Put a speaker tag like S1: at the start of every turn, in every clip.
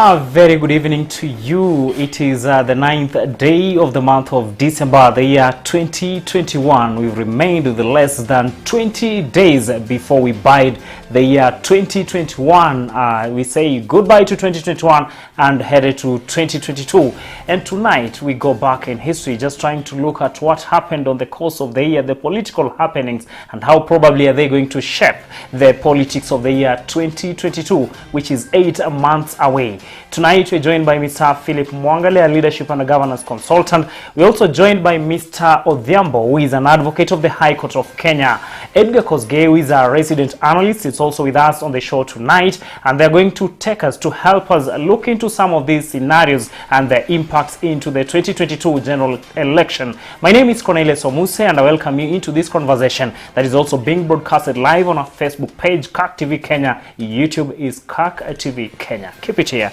S1: A very good evening to you. It is the 9th day of the month of December, the year 2021. We've remained with less than 20 days before we bide the year 2021. We say goodbye to 2021 and headed to 2022. And tonight we go back in history, just trying to look at what happened on the course of the year, the political happenings, and how probably are they going to shape the politics of the year 2022, which is 8 months away. Tonight we're joined by Mr. Philip Mwangale, a leadership and a governance consultant. We're also joined by Mr. Odhiambo, who is an advocate of the High Court of Kenya. Edgar Kosgei, who is a resident analyst, is also with us on the show tonight, and they're going to take us to help us look into some of these scenarios and their impacts into the 2022 general election. My name is Cornelius Omuse, and I welcome you into this conversation that is also being broadcasted live on our Facebook page, KAK TV Kenya. YouTube is KAK TV Kenya. Keep it here.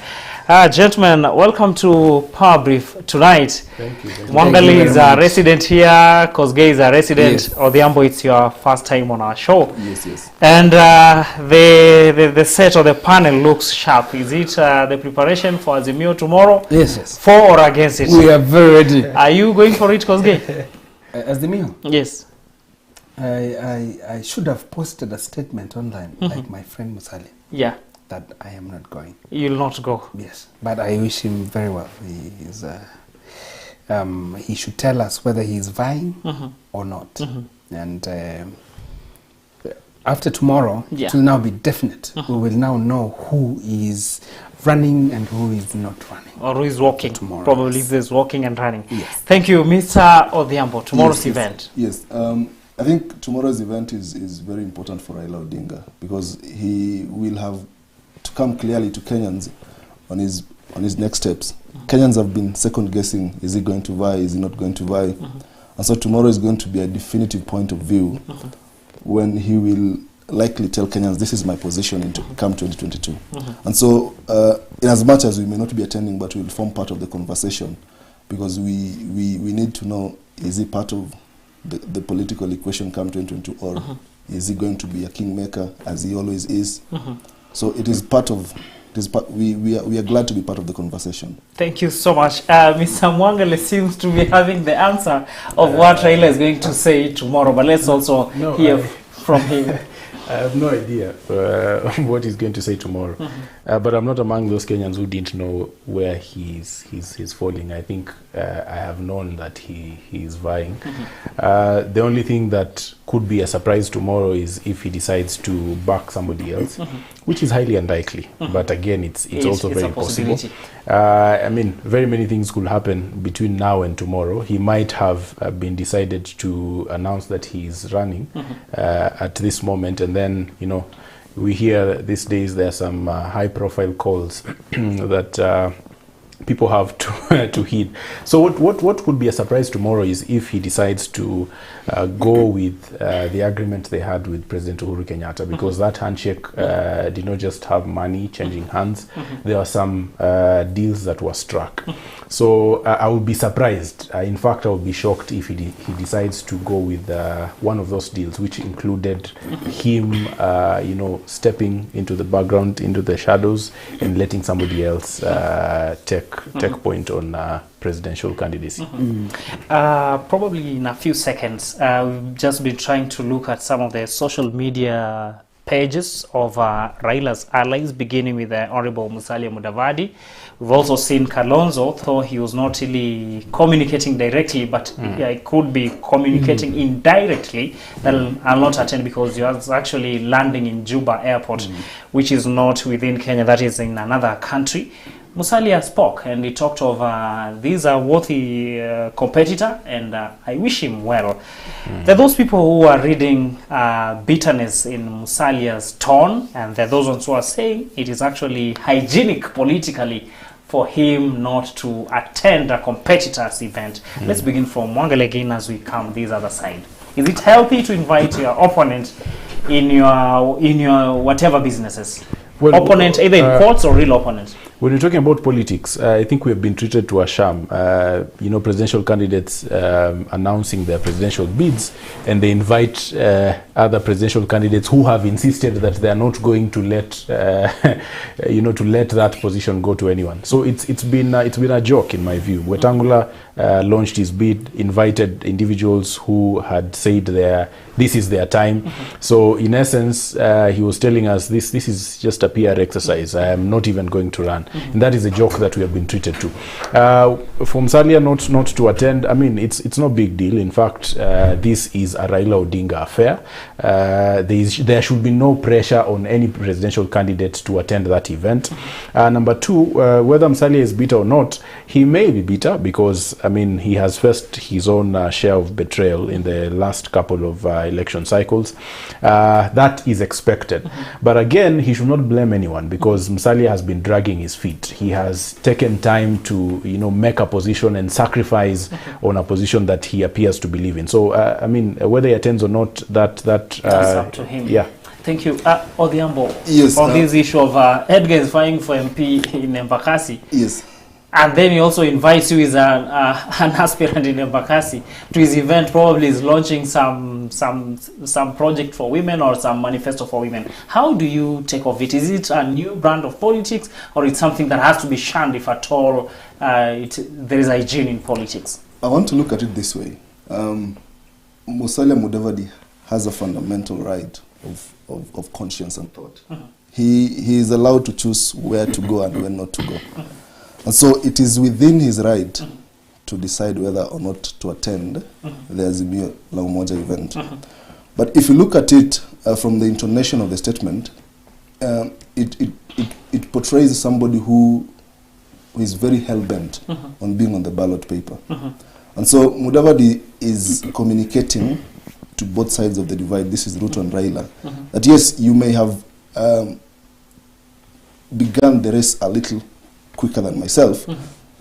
S1: Gentlemen, welcome to Power Brief tonight. Thank you. Mwangale is a resident here, Kosgei is a resident. Yes. Odhiambo, it's your first time on our show.
S2: Yes.
S1: And the set of the panel looks sharp. Is it the preparation for Azimio tomorrow?
S2: Yes.
S1: For or against it?
S2: We are very ready.
S1: Are you going for it, Kosgei?
S2: Azimio?
S1: Yes.
S2: I should have posted a statement online, like my friend Musalia.
S1: Yeah.
S2: That I am not going.
S1: You'll not go?
S2: Yes, but I wish him very well. He should tell us whether he is vying or not. And after tomorrow, it will now be definite. We will now know who is running and who is not running.
S1: Or who is walking.
S2: Tomorrow.
S1: Probably there's walking and running.
S2: Yes.
S1: Thank you, Mr. Odhiambo. Tomorrow's event.
S3: Yes. I think tomorrow's event is very important for Raila Odinga because he will have to come clearly to Kenyans on his next steps. Kenyans have been second guessing, is he going to vie, is he not going to vie? And so tomorrow is going to be a definitive point of view when he will likely tell Kenyans, this is my position in come 2022. And so in as much as we may not be attending, but we will form part of the conversation because we need to know, is he part of the political equation come 2022 or is he going to be a kingmaker as he always is? So it is part of this. We are glad to be part of the conversation.
S1: Thank you so much. Mr. Mwangale seems to be having the answer of what Raila is going to say tomorrow, but let's also hear from him.
S4: I have no idea what he's going to say tomorrow, but I'm not among those Kenyans who didn't know where he's falling. I think I have known that he is vying. The only thing that could be a surprise tomorrow is if he decides to back somebody else, which is highly unlikely. But again, it's also very possible. I mean, very many things could happen between now and tomorrow. He might have been decided to announce that he's running at this moment, and then, you know, we hear these days there are some high-profile calls that people have to heed. So what could be a surprise tomorrow is if he decides to go with the agreement they had with President Uhuru Kenyatta, because that handshake did not just have money changing hands. There were some deals that were struck. So I would be surprised. In fact, I would be shocked if he decides to go with one of those deals, which included him, stepping into the background, into the shadows, and letting somebody else take point on presidential candidacy.
S1: Probably in a few seconds, we've just been trying to look at some of the social media pages of Raila's allies, beginning with the Honorable Musalia Mudavadi. We've also seen Kalonzo, though he was not really communicating directly, but he could be communicating indirectly. That I'll not attend because he was actually landing in Juba Airport, which is not within Kenya, that is in another country. Musalia spoke and he talked of these are worthy competitor, and I wish him well. There are those people who are reading bitterness in Musalia's tone, and there are those ones who are saying it is actually hygienic politically for him not to attend a competitor's event. Let's begin from Mwangale again as we come this other side. Is it healthy to invite your opponent in your whatever businesses? opponent, either in courts or real opponent?
S4: When you're talking about politics, I think we have been treated to a sham. Presidential candidates announcing their presidential bids, and they invite other presidential candidates who have insisted that they are not going to let, to let that position go to anyone. So it's been a joke in my view. Wetangula launched his bid, invited individuals who had said this is their time. So in essence, he was telling us this is just a PR exercise. I am not even going to run. And that is a joke that we have been treated to. For Musalia not to attend, I mean, it's no big deal. In fact, this is a Raila Odinga affair. There should be no pressure on any presidential candidate to attend that event. Number two, whether Musalia is bitter or not, he may be bitter because, I mean, he has faced his own share of betrayal in the last couple of election cycles. That is expected. But again, he should not blame anyone because Musalia has been dragging his feet. He has taken time to, make a position and sacrifice on a position that he appears to believe in. So, I mean, whether he attends or not, that's
S1: up to him.
S4: Yeah.
S1: Thank you. Odhiambo,
S3: Yes,
S1: on this issue of Edgar is vying for MP in Embakasi.
S3: Yes.
S1: And then he also invites you as an aspirant in Embakasi to his event. Probably is launching some project for women or some manifesto for women. How do you take of it? Is it a new brand of politics, or it's something that has to be shunned if at all there is hygiene in politics?
S3: I want to look at it this way. Musalia Mudavadi has a fundamental right of conscience and thought. He is allowed to choose where to go and when not to go. And so it is within his right to decide whether or not to attend the Azimio la Umoja event. But if you look at it from the intonation of the statement, it portrays somebody who is very hell-bent on being on the ballot paper. And so Mudavadi is communicating to both sides of the divide. This is Ruto and Raila. That yes, you may have begun the race a little quicker than myself,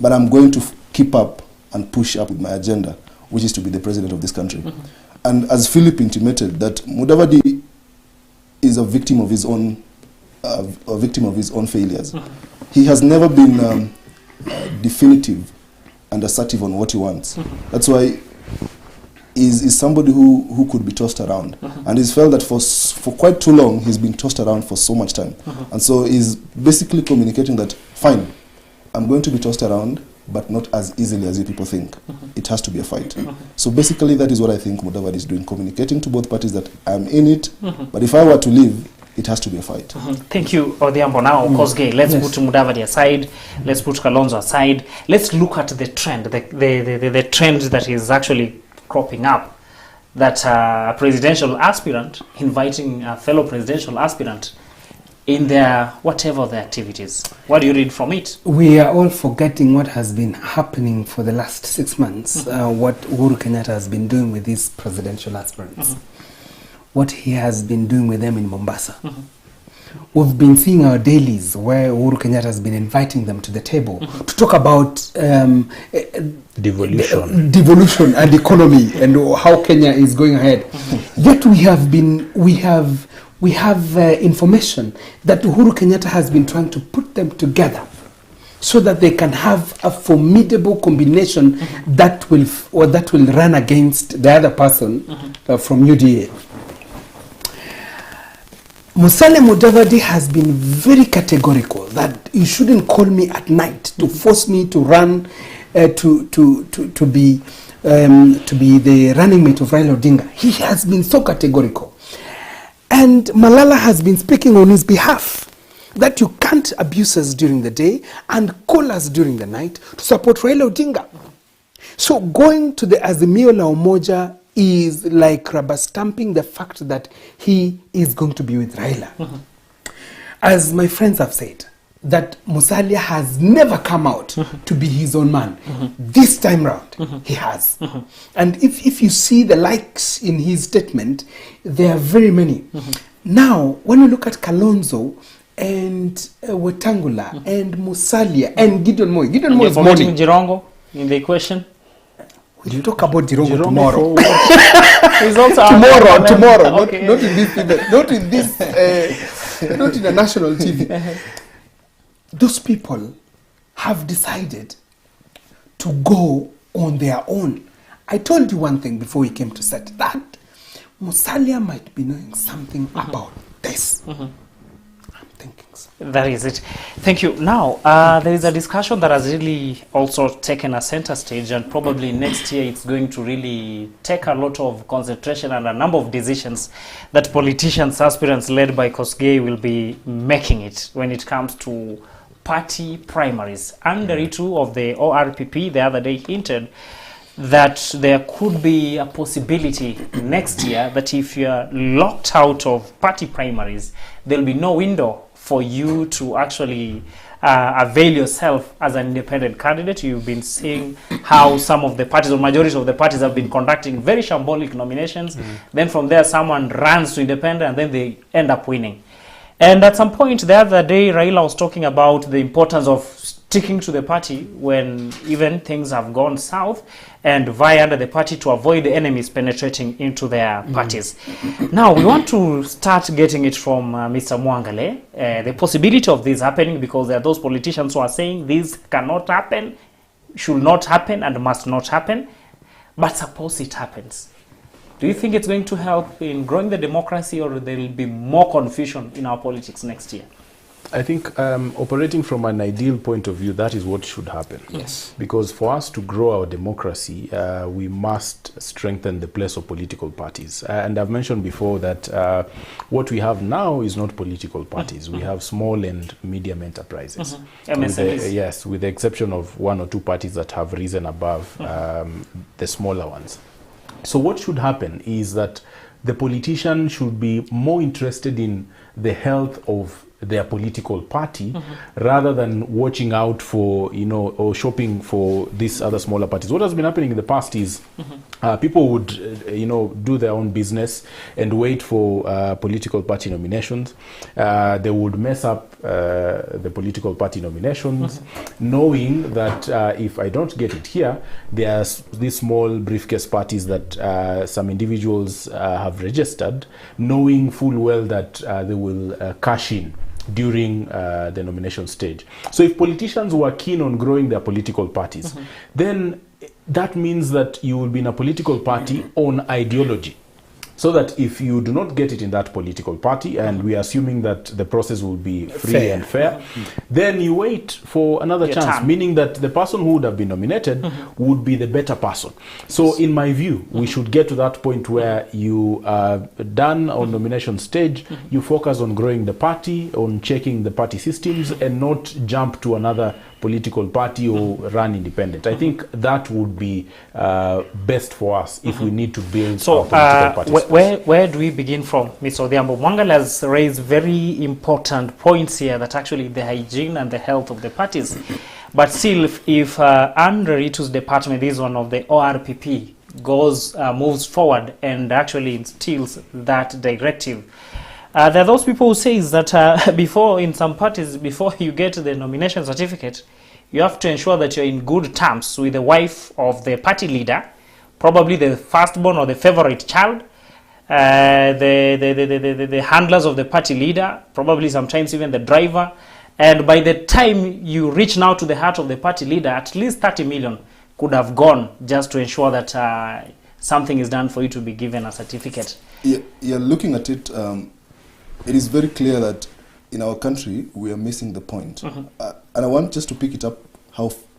S3: but I'm going to keep up and push up with my agenda, which is to be the president of this country. And as Philip intimated, that Mudavadi is a victim of his own failures. He has never been definitive and assertive on what he wants. That's why is somebody who could be tossed around, and he's felt that for quite too long he's been tossed around for so much time, and so he's basically communicating that fine, I'm going to be tossed around, but not as easily as you people think. It has to be a fight. So basically that is what I think Mudavadi is doing, communicating to both parties that I'm in it, but if I were to leave, it has to be a fight.
S1: Thank you, Odhiambo. Now, Kosgei, let's put Mudavadi aside, let's put Kalonzo aside, let's look at the trend, the trend that is actually cropping up, that a presidential aspirant inviting a fellow presidential aspirant in their whatever the activities. What do you read from it?
S2: We are all forgetting what has been happening for the last 6 months, what Uhuru Kenyatta has been doing with these presidential aspirants, what he has been doing with them in Mombasa. We've been seeing our dailies where Uhuru Kenyatta has been inviting them to the table to talk about devolution and economy and how Kenya is going ahead. Yet we have information that Uhuru Kenyatta has been trying to put them together so that they can have a formidable combination that will run against the other person from UDA. Musalia Mudavadi has been very categorical that you shouldn't call me at night to force me to run to be the running mate of Raila Odinga. He has been so categorical. And Malala has been speaking on his behalf that you can't abuse us during the day and call us during the night to support Raila Odinga. So going to the Azimio la Umoja is like rubber stamping the fact that he is going to be with Raila. As my friends have said, that Musalia has never come out to be his own man. This time round, he has. And if you see the likes in his statement, there are very many. Now, when you look at Kalonzo and Wetangula and Musalia and Gideon Moi, Gideon Moi is
S1: forgetting Jirongo in the equation.
S2: We'll talk about Jirongo tomorrow.
S1: He's also
S2: tomorrow,
S1: okay.
S2: not in this not in a national TV. Those people have decided to go on their own. I told you one thing before we came to set, that Musalia might be knowing something about this. I'm thinking so.
S1: That is it. Thank you. Now, there is a discussion that has really also taken a center stage, and probably next year it's going to really take a lot of concentration and a number of decisions that politicians, aspirants led by Kosgei will be making it when it comes to party primaries. Anderitu of the ORPP the other day hinted that there could be a possibility next year that if you're locked out of party primaries, there'll be no window for you to actually avail yourself as an independent candidate. You've been seeing how some of the parties, or majority of the parties, have been conducting very shambolic nominations. Then from there, someone runs to independent, and then they end up winning. And at some point the other day, Raila was talking about the importance of sticking to the party when even things have gone south, and vie under the party to avoid the enemies penetrating into their parties. Now, we want to start getting it from Mr. Mwangale, the possibility of this happening, because there are those politicians who are saying this cannot happen, should not happen, and must not happen. But suppose it happens. Do you think it's going to help in growing the democracy, or there will be more confusion in our politics next year?
S4: I think operating from an ideal point of view, that is what should happen.
S2: Yes.
S4: Because for us to grow our democracy, we must strengthen the place of political parties. And I've mentioned before that what we have now is not political parties. We have small and medium enterprises.
S1: MSMEs.
S4: Yes, with the exception of one or two parties that have risen above the smaller ones. So what should happen is that the politician should be more interested in the health of their political party rather than watching out for, or shopping for these other smaller parties. What has been happening in the past is people would, do their own business and wait for political party nominations. They would mess up the political party nominations, knowing that if I don't get it here, there's these small briefcase parties that some individuals have registered, knowing full well that they will cash in during the nomination stage. So if politicians were keen on growing their political parties, then that means that you will be in a political party on ideology. So that if you do not get it in that political party, and we are assuming that the process will be free and fair, then you wait for another chance, meaning that the person who would have been nominated would be the better person. So in my view, we should get to that point where you are done on nomination stage, you focus on growing the party, on checking the party systems, and not jump to another political party or run independent. I think that would be best for us if we need to build our political parties.
S1: Where do we begin from? Mr. Odhiambo, Mwangale has raised very important points here, that actually the hygiene and the health of the parties. But still, if under Ritu's department, this one of the ORPP, moves forward and actually instills that directive, there are those people who say that before, in some parties, before you get the nomination certificate, you have to ensure that you're in good terms with the wife of the party leader, probably the firstborn or the favorite child, the handlers of the party leader, probably sometimes even the driver. And by the time you reach now to the heart of the party leader, at least 30 million could have gone just to ensure that something is done for you to be given a certificate.
S3: Yeah, looking at it, it is very clear that in our country we are missing the point. And I want just to pick it up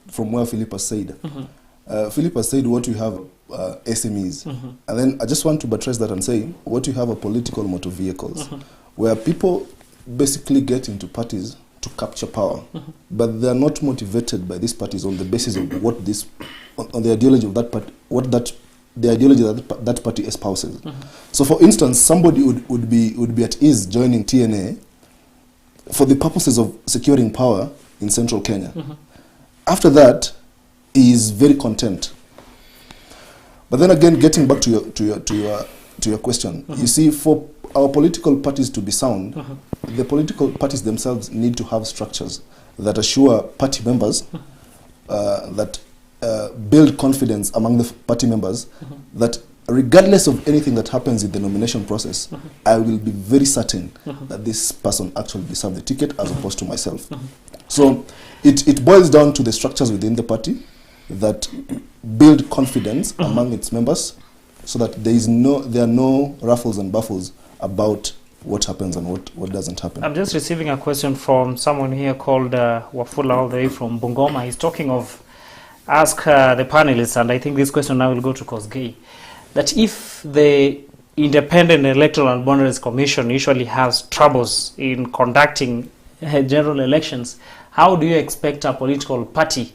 S3: from where Philip has said. Philip has said what you have SMEs. And then I just want to buttress that and say what you have are political motor vehicles, where people basically get into parties to capture power, but they are not motivated by these parties on the basis of what on the ideology of that party, the ideology that party espouses. So, for instance, somebody would be at ease joining TNA for the purposes of securing power in central Kenya. After that, he is very content. But then again, getting back to your question, you see, for our political parties to be sound, the political parties themselves need to have structures that assure party members that build confidence among the party members that regardless of anything that happens in the nomination process, I will be very certain that this person actually deserves the ticket as opposed to myself. So it boils down to the structures within the party that build confidence among its members, so that there are no ruffles and buffles about what happens and what doesn't happen.
S1: I'm just receiving a question from someone here called Wafula, all the way from Bungoma. He's talking of, ask the panelists, and I think this question now will go to Kosgei, that if the Independent Electoral and Boundaries Commission usually has troubles in conducting general elections, how do you expect a political party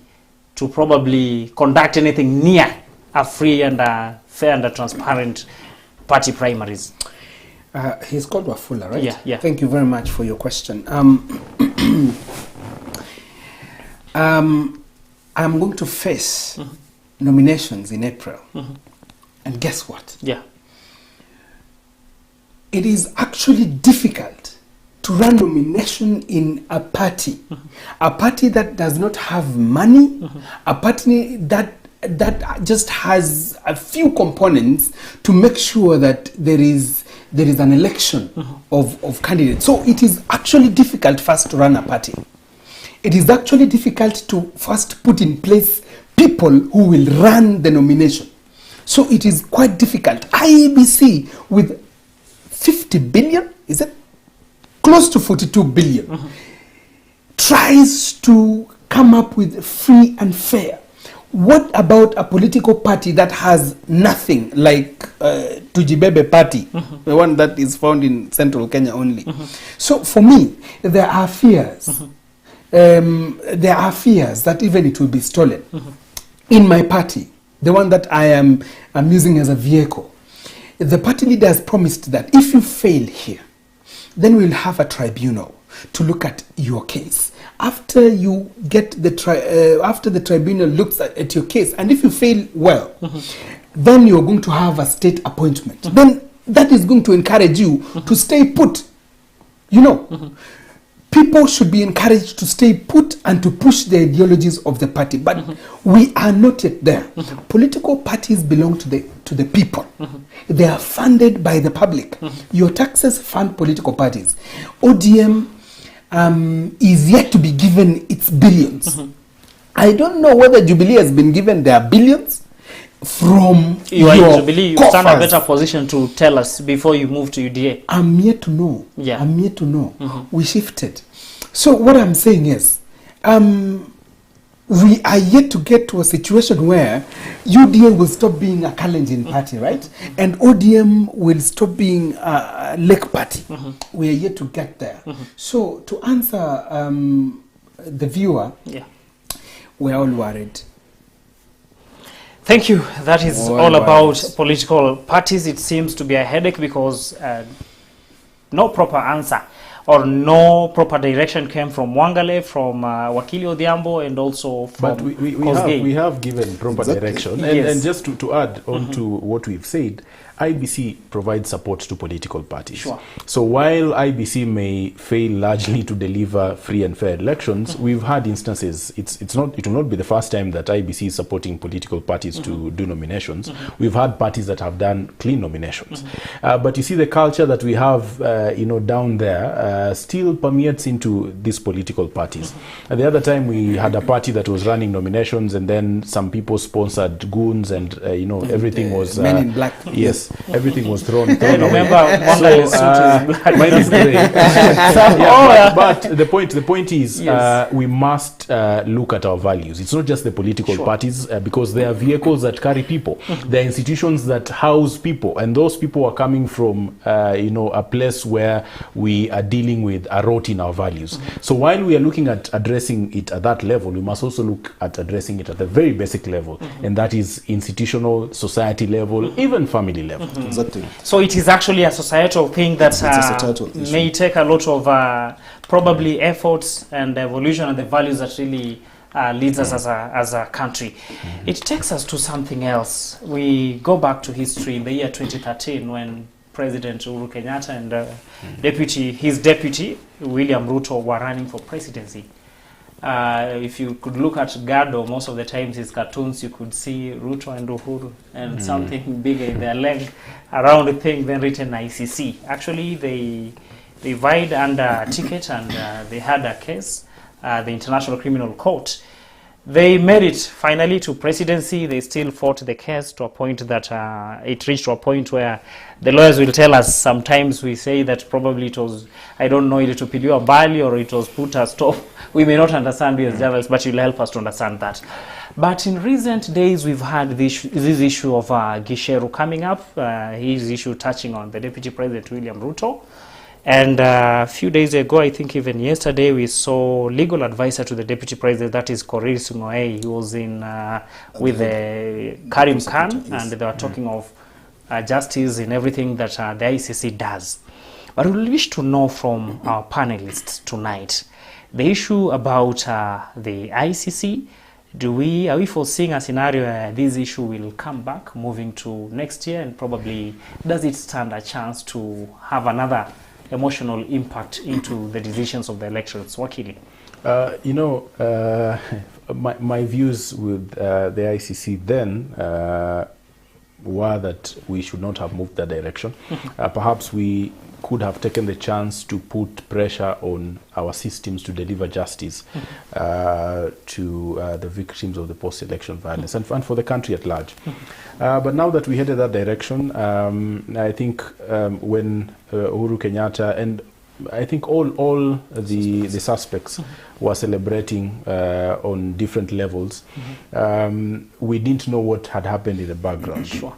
S1: to probably conduct anything near a free and fair and transparent party primaries?
S2: He's called Wafula, right?
S1: Yeah.
S2: Thank you very much for your question. I'm going to face nominations in April. And guess what?
S1: Yeah.
S2: It is actually difficult to run nomination in a party that does not have money, a party that just has a few components to make sure that there is an election of candidates. So it is actually difficult first to run a party. It is actually difficult to first put in place people who will run the nomination. So it is quite difficult. IEBC with 50 billion, is it? Close to 42 billion, tries to come up with free and fair. What about a political party that has nothing, like Tujibebe Party, the one that is found in central Kenya only? So for me, there are fears. There are fears that even it will be stolen. In my party, the one that I am using as a vehicle, the party leader has promised that if you fail here, then we'll have a tribunal to look at your case. After you get after the tribunal looks at your case, and if you fail well, then you're going to have a state appointment. Then that is going to encourage you to stay put. You know, people should be encouraged to stay put and to push the ideologies of the party. But we are not yet there. Political parties belong to the people. They are funded by the public. Your taxes fund political parties. ODM is yet to be given its billions. I don't know whether Jubilee has been given their billions from
S1: You are
S2: your
S1: in Jubilee, you stand a
S2: coffers.
S1: better position to tell us before you move to UDA.
S2: I'm yet to know.
S1: Yeah.
S2: I'm yet to know. We shifted. So what I'm saying is, we are yet to get to a situation where UDA will stop being a Kalenjin party, right? And ODM will stop being a Lake party. We are yet to get there. So to answer the viewer,
S1: Yeah.
S2: we're all worried.
S1: Thank you. That is
S2: All
S1: all about
S2: right.
S1: political parties. It seems to be a headache because no proper answer or no proper direction came from Wangale, from Wakili Odhiambo, and also from
S4: But we
S1: Kosgei.
S4: have given proper
S3: Exactly.
S4: direction.
S1: Yes.
S4: And just to add on to what we've said, IBC provides support to political parties.
S1: Sure.
S4: So while IBC may fail largely to deliver free and fair elections, we've had instances. It will not be the first time that IBC is supporting political parties to do nominations. We've had parties that have done clean nominations. But you see, the culture that we have, down there, still permeates into these political parties. At the other time, we had a party that was running nominations, and then some people sponsored goons, and everything was
S2: Men in Black.
S4: Yes, everything was thrown
S1: I
S4: away.
S1: remember Wangale's suit is black.
S4: Mine is grey.
S1: Yeah.
S4: But the point is,
S1: Yes.
S4: we must look at our values. It's not just the political
S1: Sure.
S4: parties, because they are vehicles that carry people. They are institutions that house people, and those people are coming from a place where we are dealing with a rot in our values. So while we are looking at addressing it at that level, we must also look at addressing it at the very basic level, and that is institutional, society level, even family level.
S3: Exactly.
S1: So it is actually a societal thing that
S3: It's a societal issue.
S1: may take a lot of probably efforts and evolution and the values that really leads us as a country. It takes us to something else. We go back to history in the year 2013 when President Uhuru Kenyatta and his deputy William Ruto were running for presidency. If you could look at Gado, most of the times his cartoons, you could see Ruto and Uhuru and something bigger in their leg around the thing, then written ICC. Actually, they vied under ticket and they had a case, the International Criminal Court. They made it finally to presidency. They still fought the case to a point that it reached to a point where the lawyers will tell us, sometimes we say that probably it was, I don't know, it ilitupiliwa mbali or it was put a stop. We may not understand these journalists, but you'll help us to understand that. But in recent days, we've had this issue of Gicheru coming up, his issue touching on the Deputy President William Ruto. And a few days ago, I think even yesterday, we saw legal advisor to the Deputy President, that is Korir Sung'oei. He was in with Karim Khan,
S3: yes.
S1: and they were talking of justice in everything that the ICC does. But we wish to know from our panelists tonight, the issue about the ICC. Are we foreseeing a scenario where this issue will come back moving to next year, and probably does it stand a chance to have another emotional impact into the decisions of the elections? Wakili?
S4: My views with the ICC then were that we should not have moved that direction. Perhaps we could have taken the chance to put pressure on our systems to deliver justice to the victims of the post-election violence and for the country at large. But now that we headed that direction, I think when Uhuru Kenyatta and I think all the suspects were celebrating on different levels, we didn't know what had happened in the background.
S1: Sure.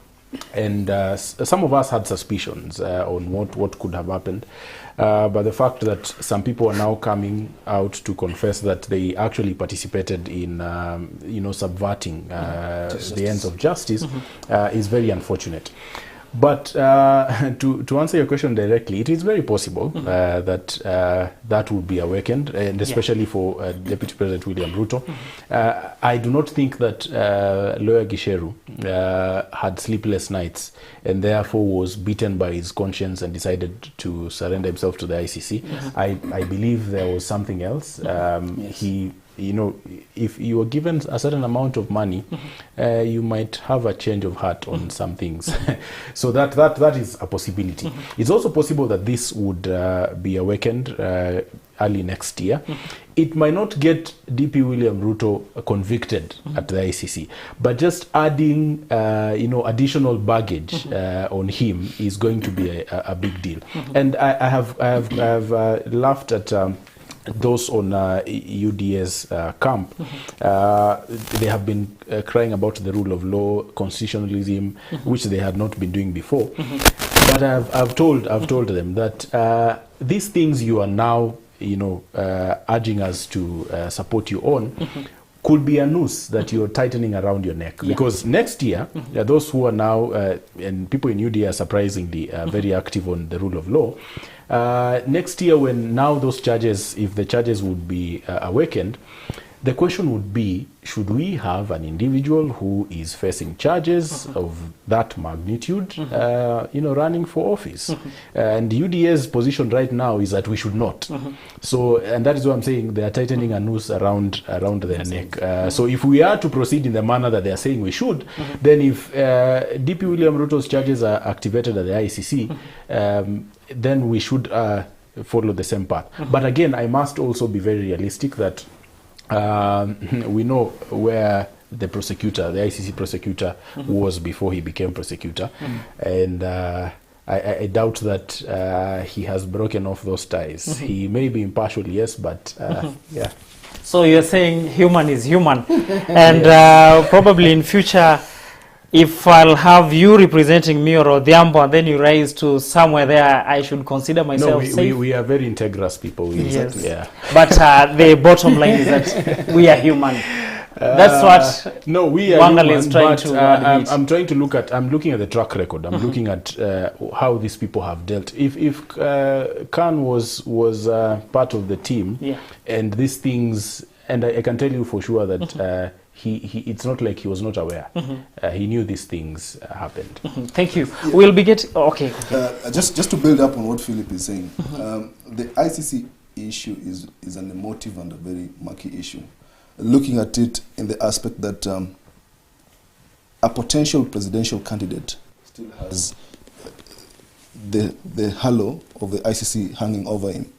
S4: And some of us had suspicions on what could have happened. But the fact that some people are now coming out to confess that they actually participated in, subverting the ends of justice is very unfortunate. But to answer your question directly, it is very possible that that would be awakened, and especially for Deputy President William Ruto. I do not think that lawyer Gicheru had sleepless nights and therefore was beaten by his conscience and decided to surrender himself to the ICC. I believe there was something else. Yes. If you are given a certain amount of money, you might have a change of heart on some things. So that is a possibility. It's also possible that this would be awakened early next year. It might not get DP William Ruto convicted at the ICC, but just adding additional baggage on him is going to be a big deal. And I have laughed at those on UDA's camp. They have been crying about the rule of law, constitutionalism, which they had not been doing before. But I've told them that these things you are now urging us to support you on could be a noose that you're tightening around your neck. Because next year, those who are now, and people in UDA are surprisingly very active on the rule of law, next year when now those charges, if the charges would be awakened, the question would be, should we have an individual who is facing charges of that magnitude, running for office? And UDA's position right now is that we should not. So, and that is what I'm saying, they are tightening a noose around their neck. So if we are to proceed in the manner that they are saying we should, then if DP William Ruto's charges are activated at the ICC, then we should follow the same path. But again, I must also be very realistic that we know where the prosecutor, the ICC prosecutor, was before he became prosecutor. And I doubt that he has broken off those ties. He may be impartial, yes, but yeah.
S1: So you're saying human is human. And probably in future, if I'll have you representing me or Odhiambo and then you rise to somewhere there, I should consider myself safe?
S4: We are very integrous people.
S1: Yes.
S4: Yeah.
S1: But the bottom line is that we are human. That's what
S4: no, we are
S1: Wangal
S4: human,
S1: is trying
S4: but,
S1: to admit.
S4: I'm looking at the track record. I'm looking at how these people have dealt. If Khan was part of the team, and these things, and I can tell you for sure that he it's not like he was not aware. He knew these things happened.
S1: Thank you. We'll be getting... Okay.
S3: Just to build up on what Philip is saying, the ICC issue is an emotive and a very murky issue. Looking at it in the aspect that a potential presidential candidate still has the halo of the ICC hanging over him.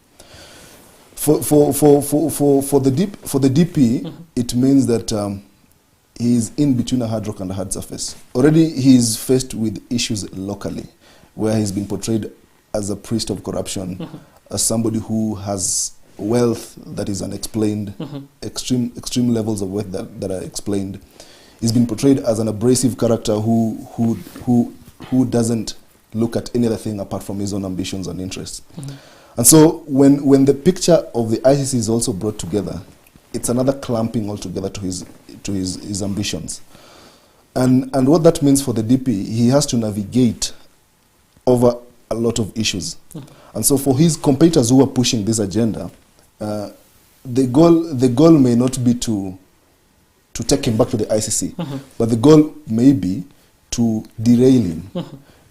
S3: For the DP, it means that he is in between a hard rock and a hard surface. Already he is faced with issues locally, where he's been portrayed as a priest of corruption, as somebody who has wealth that is unexplained, extreme levels of wealth that are explained. He's been portrayed as an abrasive character who doesn't look at any other thing apart from his own ambitions and interests. And so when the picture of the ICC is also brought together, it's another clamping altogether to his ambitions. And what that means for the DP, he has to navigate over a lot of issues. And so for his competitors who are pushing this agenda, the goal may not be to take him back to the ICC, but the goal may be to derail him,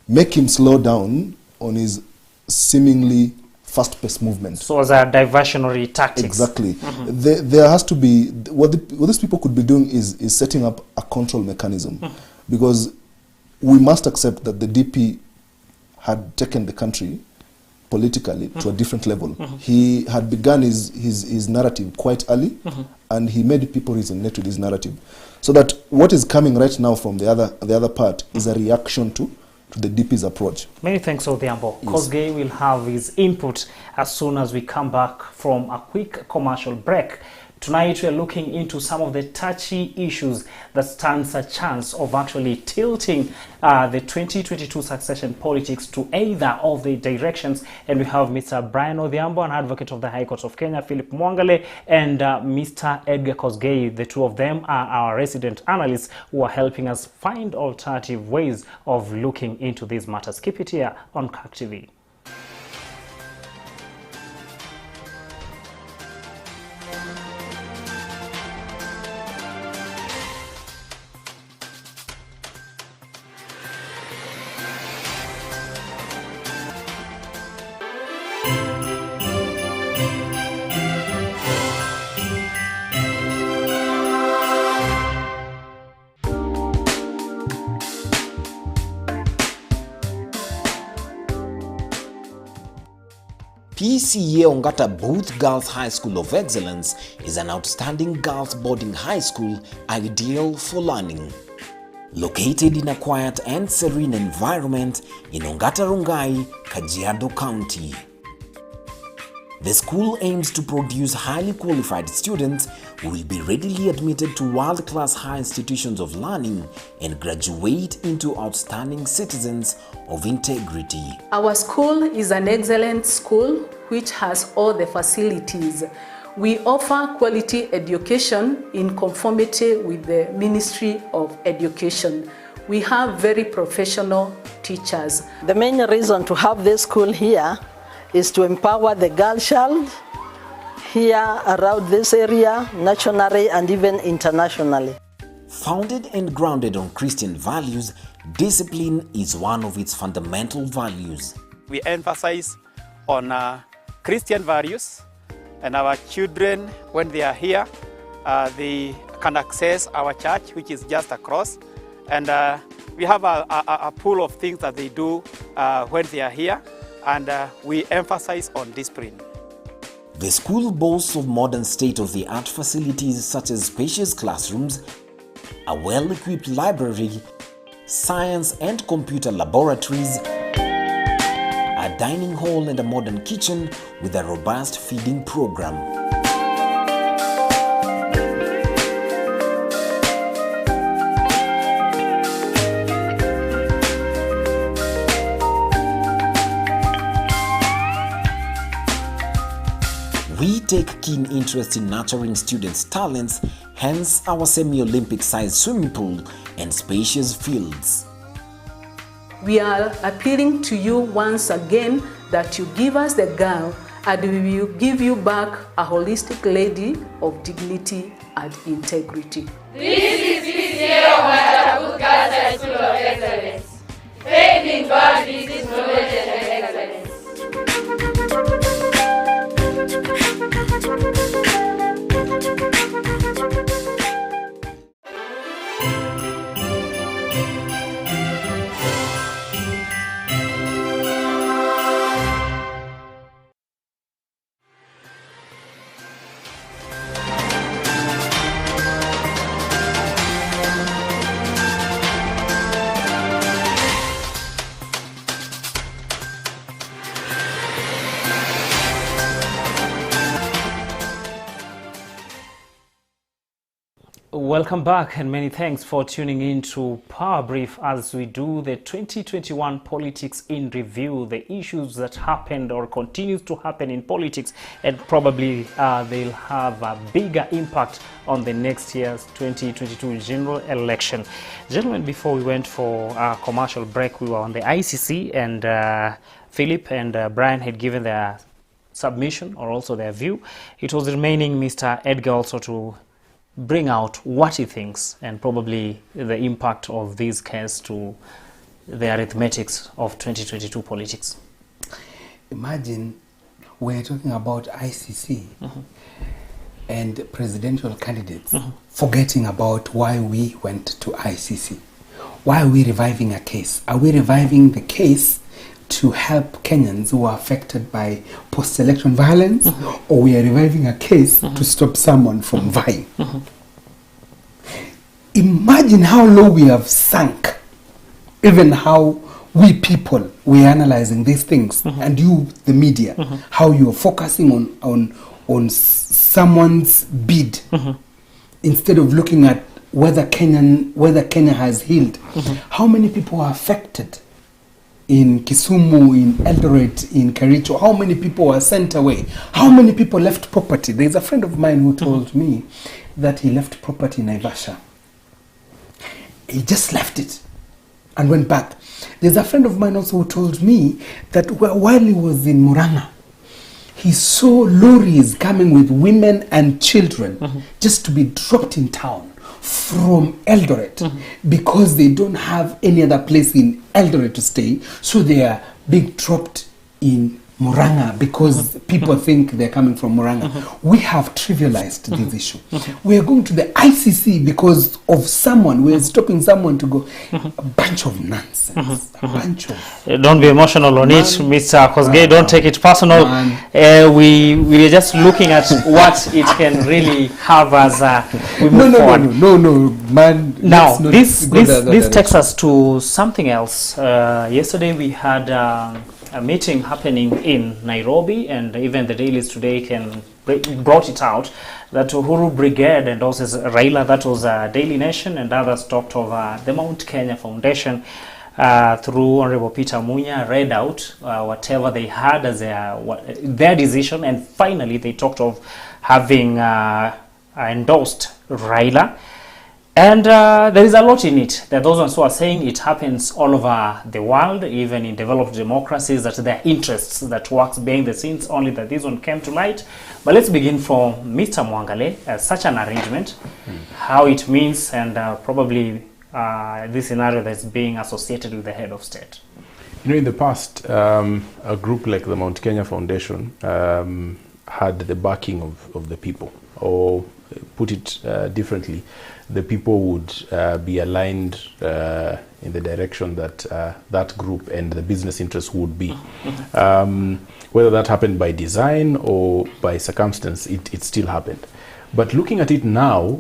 S3: make him slow down on his seemingly fast-paced movement.
S1: So as a diversionary tactics.
S3: Exactly. There has to be, what these people could be doing is setting up a control mechanism, because we must accept that the DP had taken the country politically to a different level. He had begun his narrative quite early, and he made people resonate with his narrative. So that what is coming right now from the other part is a reaction to the DP's approach.
S1: Many thanks, Odhiambo.
S3: Yes.
S1: Kosgei will have his input as soon as we come back from a quick commercial break. Tonight we are looking into some of the touchy issues that stands a chance of actually tilting the 2022 succession politics to either of the directions. And we have Mr. Brian Odhiambo, an advocate of the High Court of Kenya, Philip Mwangale, and Mr. Edgar Kosgei. The two of them are our resident analysts who are helping us find alternative ways of looking into these matters. Keep it here on KAK TV.
S5: PCEA Ongata Booth Girls High School of Excellence is an outstanding girls boarding high school ideal for learning. Located in a quiet and serene environment in Ongata Rongai, Kajiado County. The school aims to produce highly qualified students who will be readily admitted to world-class high institutions of learning and graduate into outstanding citizens of integrity.
S6: Our school is an excellent school which has all the facilities. We offer quality education in conformity with the Ministry of Education. We have very professional teachers.
S7: The main reason to have this school here is to empower the girl child here around this area, nationally and even internationally.
S5: Founded and grounded on Christian values, discipline is one of its fundamental values.
S8: We emphasize on Christian values, and our children, when they are here, they can access our church, which is just across. And we have a pool of things that they do when they are here. And we emphasize on discipline.
S5: The school boasts of modern state-of-the-art facilities such as spacious classrooms, a well-equipped library, science and computer laboratories, a dining hall and a modern kitchen with a robust feeding program. We take keen interest in nurturing students' talents, hence our semi-Olympic sized swimming pool and spacious fields.
S6: We are appealing to you once again that you give us the girl and we will give you back a holistic lady of dignity and integrity.
S9: This is PCEA Ongata Booth Girls High School of Excellence. Faith in God, this is knowledge and excellence.
S1: Welcome back, and many thanks for tuning in to Power Brief as we do the 2021 Politics in Review, the issues that happened or continues to happen in politics, and probably they'll have a bigger impact on the next year's 2022 general election. Gentlemen, before we went for a commercial break, we were on the ICC, and Philip and Brian had given their submission or also their view. It was remaining Mr. Edgar also to bring out what he thinks and probably the impact of this case to the arithmetics of 2022 politics.
S2: Imagine we're talking about ICC and presidential candidates forgetting about why we went to ICC. Why are we reviving a case? Are we reviving the case to help Kenyans who are affected by post-election violence, or we are reviving a case to stop someone from vying? Imagine how low we have sunk, even how we people, we are analyzing these things, and you, the media, how you are focusing on someone's bid instead of looking at whether Kenya has healed. How many people are affected in Kisumu, in Eldoret, in Kericho? How many people were sent away? How many people left property? There's a friend of mine who told me that he left property in Naivasha. He just left it and went back. There's a friend of mine also who told me that while he was in Murang'a, he saw lorries coming with women and children just to be dropped in town from Eldoret because they don't have any other place in Eldoret to stay, so they are being dropped in Murang'a because people think they're coming from Murang'a. We have trivialized this issue. We are going to the ICC because of someone. We're stopping someone to go. A bunch of nonsense. A bunch of...
S1: Don't be emotional on it, Mr. Kosgei. Don't take it personal. We are just looking at what it can really have as we move forward.
S2: No, man.
S1: Now, this takes us to something else. Yesterday we had a meeting happening in Nairobi, and even the dailies today brought it out that Uhuru Brigade and also Raila, that was Daily Nation, and others talked of the Mount Kenya Foundation through Honorable Peter Munya, read out whatever they had as their decision, and finally they talked of having endorsed Raila. And there is a lot in it. There are those ones who are saying it happens all over the world, even in developed democracies, that there are interests that works behind the scenes, only that this one came to light. But let's begin from Mr. Mwangale, such an arrangement, how it means, and probably this scenario that's being associated with the head of state.
S4: You know, in the past, a group like the Mount Kenya Foundation had the backing of the people, or put it differently, the people would be aligned in the direction that that group and the business interests would be. Whether that happened by design or by circumstance, it still happened. But looking at it now,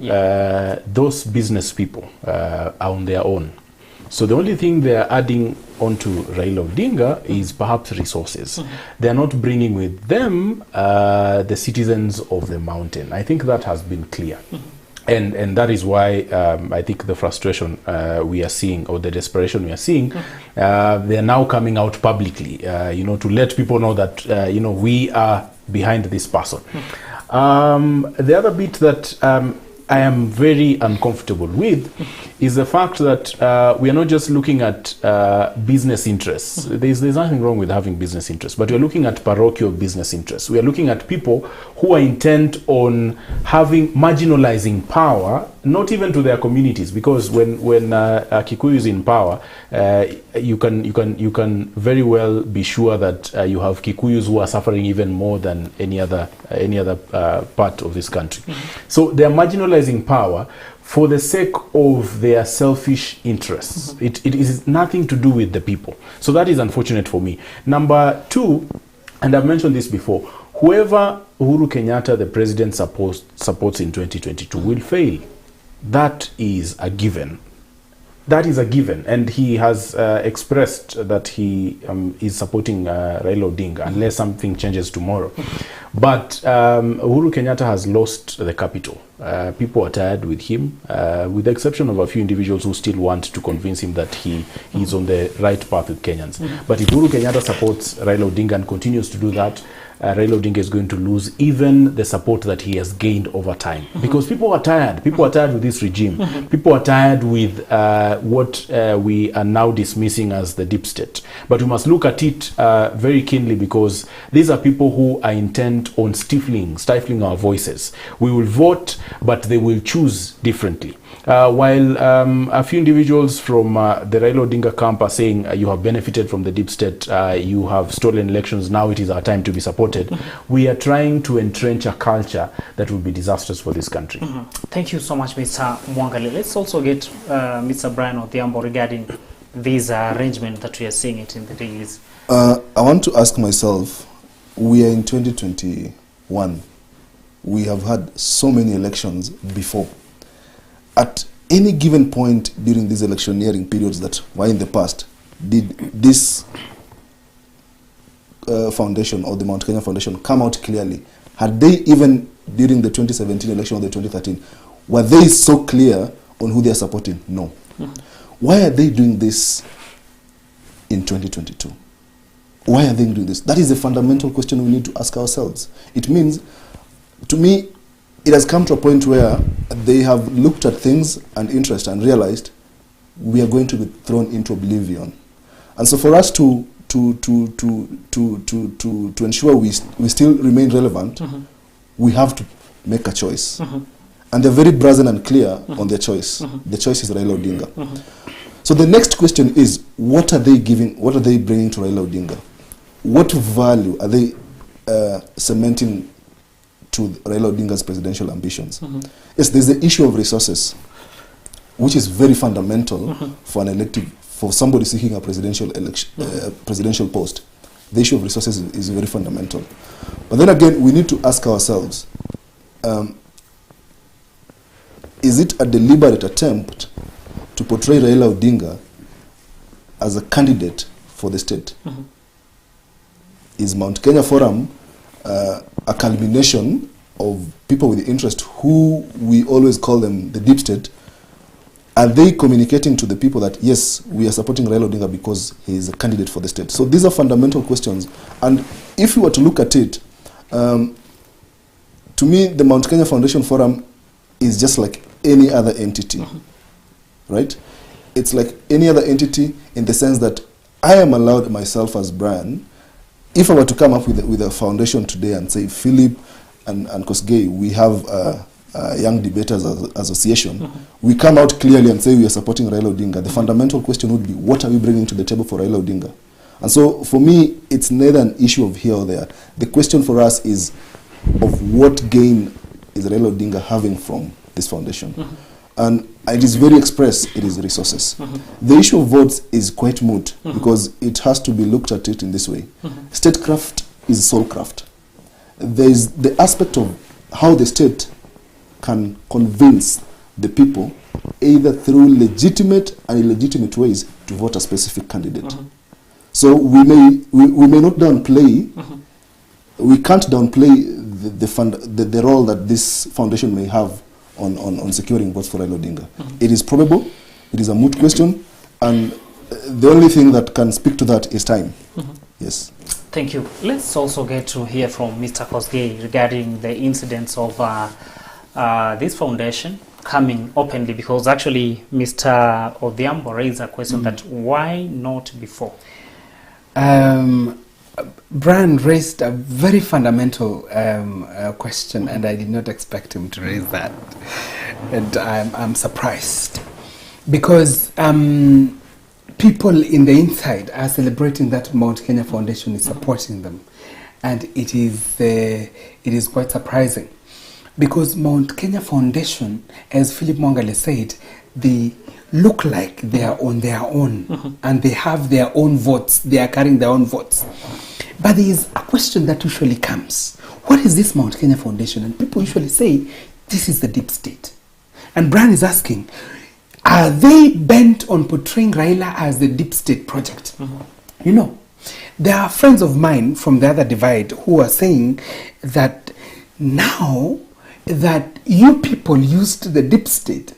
S4: those business people are on their own. So the only thing they're adding onto Raila Odinga is perhaps resources. They're not bringing with them the citizens of the mountain. I think that has been clear. And that is why I think the frustration we are seeing, or the desperation we are seeing, they are now coming out publicly, to let people know that, we are behind this person. The other bit that I am very uncomfortable with is the fact that we are not just looking at business interests. There's nothing wrong with having business interests, but we're looking at parochial business interests. We are looking at people who are intent on marginalizing power, not even to their communities, because when Kikuyu is in power, you can very well be sure that you have Kikuyus who are suffering even more than any other part of this country. So they are marginalizing power for the sake of their selfish interests. It is nothing to do with the people. So that is unfortunate for me. Number two, and I've mentioned this before, whoever Uhuru Kenyatta, the president, supports in 2022 will fail. That is a given. that is a given, and he has expressed that he is supporting Raila Odinga unless something changes tomorrow. But Uhuru Kenyatta has lost the capital. People are tired with him, with the exception of a few individuals who still want to convince him that he is on the right path with Kenyans. But if Uhuru Kenyatta supports Raila Odinga and continues to do that, Raila Odinga is going to lose even the support that he has gained over time. Because people are tired. People are tired with this regime. People are tired with what we are now dismissing as the deep state. But we must look at it very keenly, because these are people who are intent on stifling our voices. We will vote, but they will choose differently. While a few individuals from the Raila Odinga camp are saying you have benefited from the deep state, you have stolen elections, now it is our time to be supported. We are trying to entrench a culture that will be disastrous for this country.
S1: Thank you so much, Mr. Mwangali. Let's also get Mr. Brian Odhiambo regarding this arrangement that we are seeing it in the dailies.
S3: I want to ask myself, we are in 2021. We have had so many elections before. At any given point during these electioneering periods that were in the past, did this foundation or the Mount Kenya Foundation come out clearly? Had they, even during the 2017 election or the 2013, were they so clear on who they are supporting? No. Why are they doing this in 2022? Why are they doing this? That is a fundamental question we need to ask ourselves. It means, to me, it has come to a point where they have looked at things and interest and realized we are going to be thrown into oblivion. And so for us to ensure we still remain relevant, we have to make a choice. And they're very brazen and clear on their choice. The choice is Raila Odinga. So the next question is, what are they giving, what are they bringing to Raila Odinga? What value are they cementing to Raila Odinga's presidential ambitions? Yes, there's the issue of resources, which is very fundamental for an elective, for somebody seeking a presidential election, presidential post. The issue of resources is very fundamental. But then again, we need to ask ourselves, is it a deliberate attempt to portray Raila Odinga as a candidate for the state? Is Mount Kenya Forum a culmination of people with interest who we always call them the deep state? Are they communicating to the people that, yes, we are supporting Raila Odinga because he is a candidate for the state? So these are fundamental questions. And if you were to look at it, to me, the Mount Kenya Foundation Forum is just like any other entity, right? It's like any other entity in the sense that I am allowed myself as Brian, if I were to come up with a foundation today and say, Philip and Kosgei, we have a Young Debaters Association, we come out clearly and say we are supporting Raila Odinga. The fundamental question would be, what are we bringing to the table for Raila Odinga? And so for me, it's neither an issue of here or there. The question for us is of what gain is Raila Odinga having from this foundation? And it is very express, it is resources. The issue of votes is quite moot because it has to be looked at it in this way. Statecraft is soulcraft. There is the aspect of how the state can convince the people either through legitimate and illegitimate ways to vote a specific candidate. So we may not downplay, we can't downplay the role that this foundation may have on securing votes for Raila Odinga. It is probable, it is a moot question, and the only thing that can speak to that is time. Yes.
S1: Thank you. Let's also get to hear from Mr. Kosgei regarding the incidents of this foundation coming openly, because actually Mr. Odhiambo raised a question that why not before?
S2: Brian raised a very fundamental question, and I did not expect him to raise that. And I'm surprised because people in the inside are celebrating that Mount Kenya Foundation is supporting them, and it is quite surprising because Mount Kenya Foundation, as Philip Mwangali said, they look like they are on their own and they have their own votes, they are carrying their own votes. But there is a question that usually comes, what is this Mount Kenya Foundation? And people usually say, this is the deep state. And Brian is asking, are they bent on portraying Raila as the deep state project? You know, there are friends of mine from the other divide who are saying that now that you people used the deep state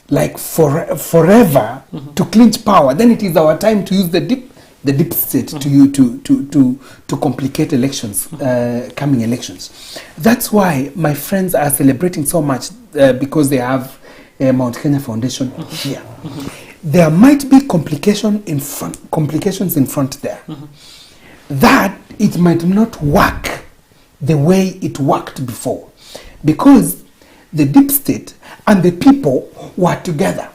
S2: like forever to clinch power, then it is our time to use the deep state to complicate elections, coming elections. That's why my friends are celebrating so much because they have Mount Kenya Foundation here. There might be complications in front there. That it might not work the way it worked before, because the deep state and the people were together,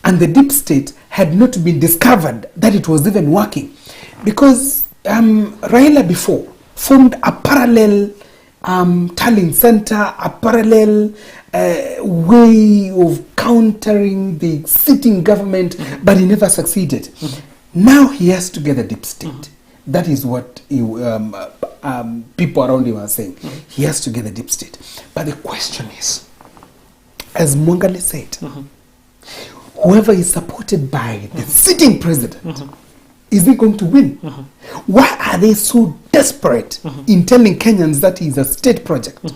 S2: and the deep state had not been discovered that it was even working, because Raila before formed a parallel tallying center, a parallel way of countering the sitting government, but he never succeeded. Now he has to get the deep state. That is what people around him are saying. He has to get the deep state. But the question is, as Mwangale said, whoever is supported by the sitting president, is he going to win? Why are they so desperate in telling Kenyans that he is a state project?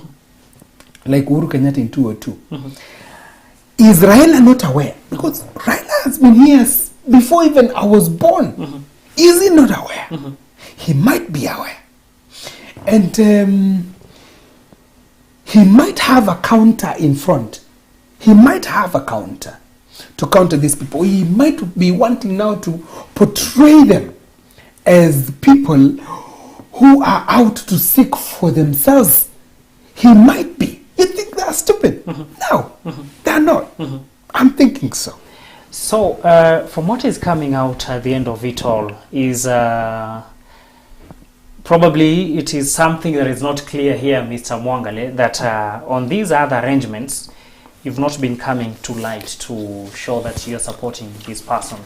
S2: Like Uhuru Kenyatta in 2002. Is Raila not aware? Because Raila has been here before even I was born. Is he not aware? He might be aware. And he might have a counter in front. He might have a counter to counter these people. He might be wanting now to portray them as people who are out to seek for themselves. He might be. You think they are stupid? No, they are not. I'm thinking so.
S1: So, from what is coming out at the end of it all is probably it is something that is not clear here, Mr. Mwangale, that on these other arrangements, you've not been coming to light to show that you're supporting this person.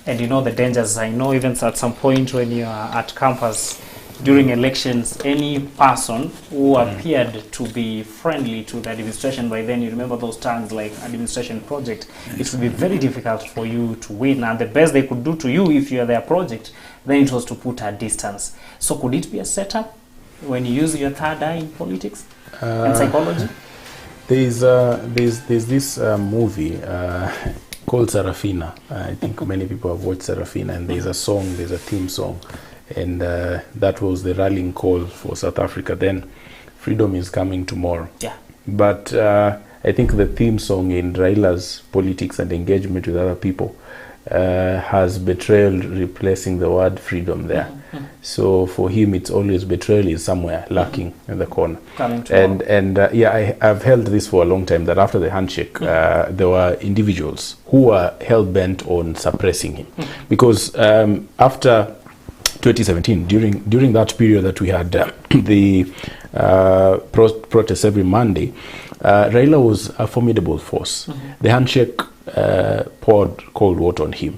S1: And you know the dangers. I know even at some point when you are at campus during elections, any person who appeared to be friendly to the administration, by then you remember those terms like administration project, it would be very difficult for you to win. And the best they could do to you if you are their project, then it was to put a distance. So could it be a setup when you use your third eye in politics and psychology?
S4: There's this movie called Sarafina. I think many people have watched Sarafina, and there's a theme song, and that was the rallying call for South Africa then. Freedom is coming tomorrow. Yeah. But I think the theme song in Raila's politics and engagement with other people has betrayal replacing the word freedom there. So for him, it's always betrayal is somewhere lacking in the corner. And I've held this for a long time, that after the handshake, there were individuals who were hell-bent on suppressing him. Because after 2017, during that period that we had the protests every Monday, Raila was a formidable force. The handshake poured cold water on him.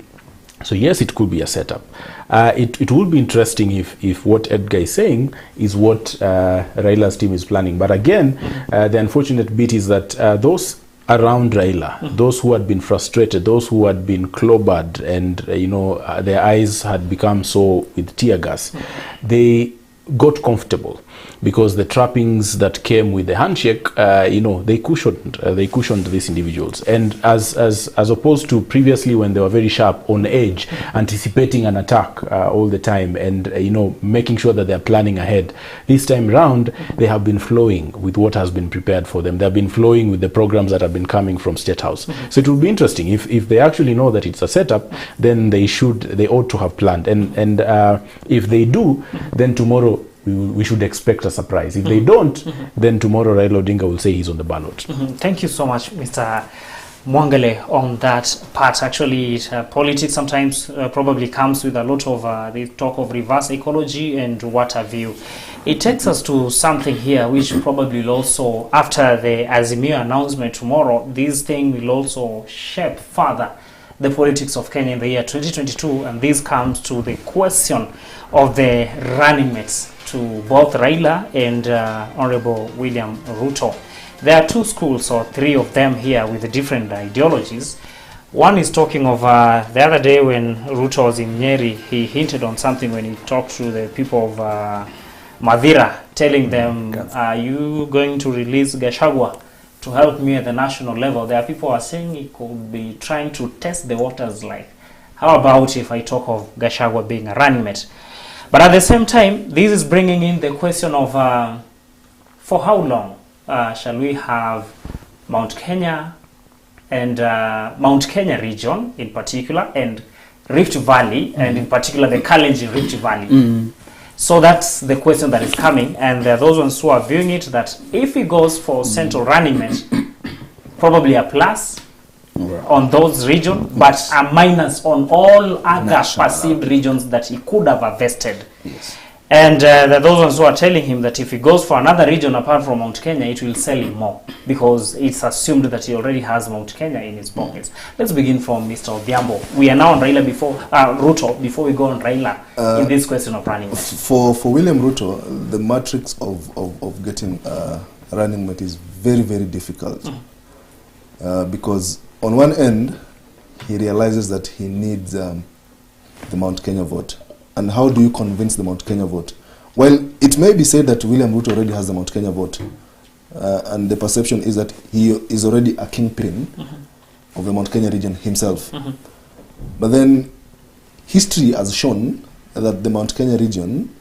S4: So yes, it could be a setup. It would be interesting if what Edgar is saying is what Raila's team is planning. But again, the unfortunate bit is that those around Raila, those who had been frustrated, those who had been clobbered, and their eyes had become so with tear gas, they got comfortable because the trappings that came with the handshake, they cushioned these individuals. And as opposed to previously when they were very sharp, on edge, anticipating an attack all the time, and making sure that they're planning ahead, this time round they have been flowing with what has been prepared for them. They have been flowing with the programs that have been coming from State House. So it will be interesting if they actually know that it's a setup, then they ought to have planned. And if they do, then tomorrow we should expect a surprise. If they don't, then tomorrow Raila Odinga will say he's on the ballot.
S1: Thank you so much, Mr. Mwangale, on that part. Actually, politics sometimes probably comes with a lot of the talk of reverse ecology and what have you. It takes us to something here which probably will also, after the Azimio announcement tomorrow, this thing will also shape further the politics of Kenya in the year 2022, and this comes to the question of the running mates to both Raila and Honorable William Ruto. there are two schools or three of them here with different ideologies. One is talking of the other day when Ruto was in Nyeri, he hinted on something when he talked to the people of Madhira, telling them, are you going to release Gachagua to help me at the national level? There are people who are saying he could be trying to test the waters, like, how about if I talk of Gachagua being a running mate? But at the same time, this is bringing in the question of for how long shall we have Mount Kenya and Mount Kenya region in particular, and Rift Valley, and in particular the Kalenjin Rift Valley. So that's the question that is coming, and there are those ones who are viewing it that if he goes for central running mate, probably a plus on those regions, but a minus on all other perceived regions that he could have invested.
S2: Yes.
S1: And there are those ones who are telling him that if he goes for another region apart from Mount Kenya, it will sell him more, because it's assumed that he already has Mount Kenya in his pockets. Let's begin from Mr. Odhiambo. We are now on Raila Ruto, before we go on Raila in this question of running mate.
S3: For William Ruto, the matrix of getting running mate is very, very difficult. Because on one end, he realizes that he needs the Mount Kenya vote. And how do you convince the Mount Kenya vote? Well, it may be said that William Ruto already has the Mount Kenya vote. And the perception is that he is already a kingpin of the Mount Kenya region himself. But then history has shown that the Mount Kenya region,